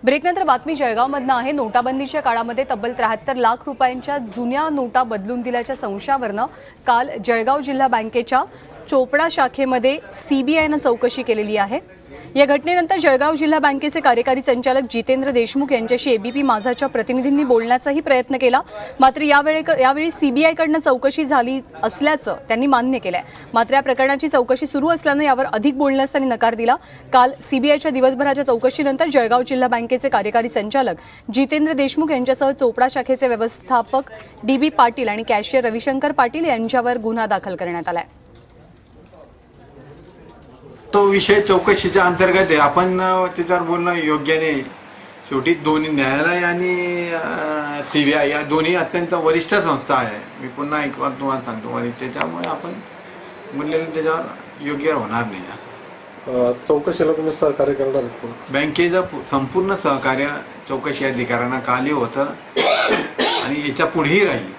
ब्रेकनंतर बातमी जळगावमधनं आहे। नोटाबंदीच्या काळामध्ये तब्बल 73 लाख रुपयांच्या जुन्या नोटा बदलून दिल्याच्या संशयावरनं काल जळगाव जिल्हा बँकेच्या चोपडा शाखेमध्ये सीबीआयनं चौकशी केलेली आहे। या घटनेनंतर जळगाव जिल्हा बँकेचे कार्यकारी संचालक जितेंद्र देशमुख यांच्याशी एबीपी माझाच्या प्रतिनिधींनी बोलण्याचाही प्रयत्न केला, मात्र यावेळी सीबीआयकडनं चौकशी झाली असल्याचं त्यांनी मान्य केलंय। मात्र या प्रकरणाची चौकशी सुरू असल्यानं यावर अधिक बोलण्यास त्यांनी नकार दिला। काल सीबीआयच्या दिवसभराच्या चौकशीनंतर जळगाव जिल्हा बँकेचे कार्यकारी संचालक जितेंद्र देशमुख यांच्यासह चोपडा शाखेचे व्यवस्थापक डीबी पाटील आणि कॅशियर रविशंकर पाटील यांच्यावर गुन्हा दाखल करण्यात आलाय। तो विषय चौकशीच्या अंतर्गत आहे। आपण त्याच्यावर बोलणं योग्य नाही। शेवटी दोन्ही न्यायालय आणि सीबीआय या दोन्ही अत्यंत वरिष्ठ संस्था आहे। मी पुन्हा एक वार तुम्हाला सांगतो, त्याच्यामुळे आपण बोललेलं त्याच्यावर योग्य होणार नाही। असं चौकशीला तुम्ही सहकार्य करणार आहेत? बँकेचं संपूर्ण सहकार्य चौकशी अधिकाऱ्यांना कालही होतं आणि याच्या पुढेही राहील।